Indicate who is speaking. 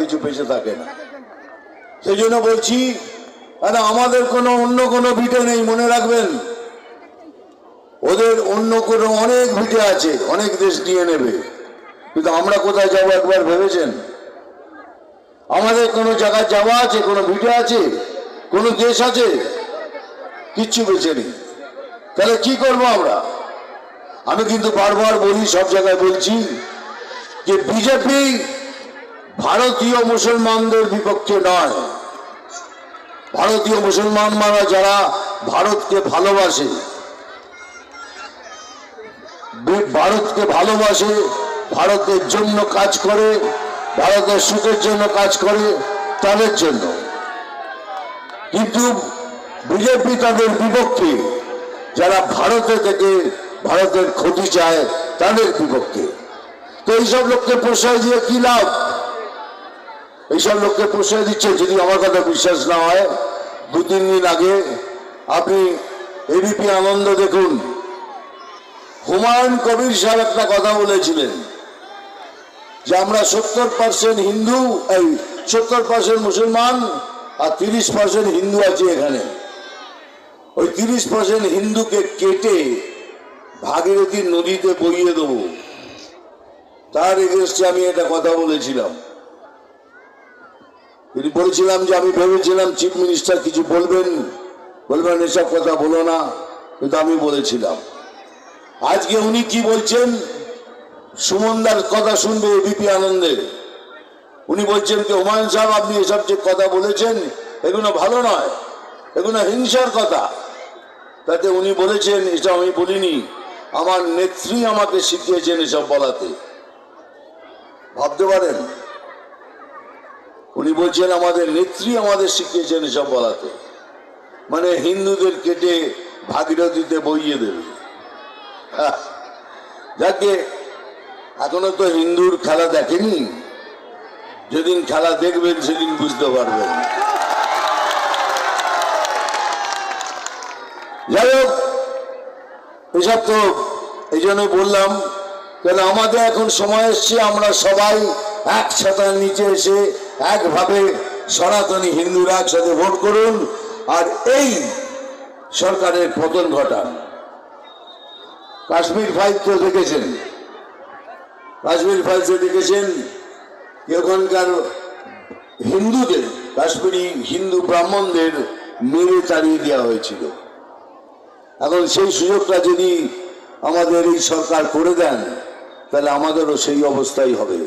Speaker 1: কিছু বেঁচে থাকে না। সেই জন্য বলছি, আরে আমাদের কোনো অন্য কোনো ভিটে নেই, মনে রাখবেন। ওদের অন্য কোনো অনেক ভিটে আছে, অনেক দেশ নিয়ে নেবে, কিন্তু আমরা কোথায় যাবো একবার ভেবেছেন? আমাদের কোনো জায়গায় যাওয়া আছে, কোনো ভিটে আছে, কোনো দেশ আছে? কিচ্ছু বেঁচে নেই। তাহলে কি করবো আমরা? আমি কিন্তু বারবার বলি, সব জায়গায় বলছি যে বিজেপি ভারতীয় মুসলমানদের বিপক্ষে নয়। ভারতীয় মুসলমান মানে যারা ভারতকে ভালোবাসে, ভারতকে ভালোবাসে, ভারতের জন্য কাজ করে, ভারতের সুখের জন্য কাজ করে, তাদের জন্য। কিন্তু বিজেপি তাদের বিপক্ষে, যারা ভারতে থেকে ভারতের ক্ষতি চায় তাদের বিপক্ষে। তো এইসব লোককে প্রশ্রয় দিয়ে কি লাভ? এইসব লোককে প্রশ্রয় দিচ্ছে। যদি আমার কথা বিশ্বাস না হয়, 2-3 দিন আগে আপনি এবিপি আনন্দ দেখুন, হুমায়ুন কবির সাহেব একটা কথা বলেছিলেন যে আমরা 70% হিন্দু, 70% মুসলমান আর 30% হিন্দু আছে এখানে। ওই 30% হিন্দুকে কেটে ভাগীরথী নদীতে বইয়ে দেবো, তার এগেনস্টে আমি এটা কথা বলেছিলাম। তিনি বলেছিলাম যে আমি ভেবেছিলাম চিফ মিনিস্টার কিছু বলবেন, এসব কথা বলো না, কিন্তু আমি বলেছিলাম। আজকে উনি কি বলছেন? সুমনদার কথা শুনবে এবিপি আনন্দে। উনি বলছেন যে হুমায়ুন সাহেব, আপনি এসব যে কথা বলেছেন এগুলো ভালো নয়, এগুলো হিংসার কথা। তাতে উনি বলেছেন, এটা আমি বলিনি, আমার নেত্রী আমাকে শিখিয়েছেন এসব বলাতে। ভাবতে পারেন, উনি বলছেন আমাদের নেত্রী আমাদের শিখিয়েছেন এসব বলাতে, মানে হিন্দুদের কেটে ভাগীরথীতে বইয়ে দেবে। যাকে এখনো তো হিন্দুর খেলা দেখেনি, যেদিন খেলা দেখবেন সেদিন বুঝতে পারবেন। যাই হোক, এসব তো এই জন্যই বললাম, কেন আমাদের এখন সময় এসছে আমরা সবাই এক ছাতার নিচে এসে একভাবে সনাতনী হিন্দুরা একসাথে ভোট করুন আর এই সরকারের পতন ঘটান। কাশ্মীর ফাইল তো দেখেছেন, কাশ্মীর ফাইলসে দেখেছেন ওখানকার হিন্দুদের, কাশ্মীরি হিন্দু ব্রাহ্মণদের মেরে তাড়িয়ে দেওয়া হয়েছিল। এখন সেই সুযোগটা যদি আমাদের এই সরকার করে দেন, তাহলে আমাদেরও সেই অবস্থাই হবে।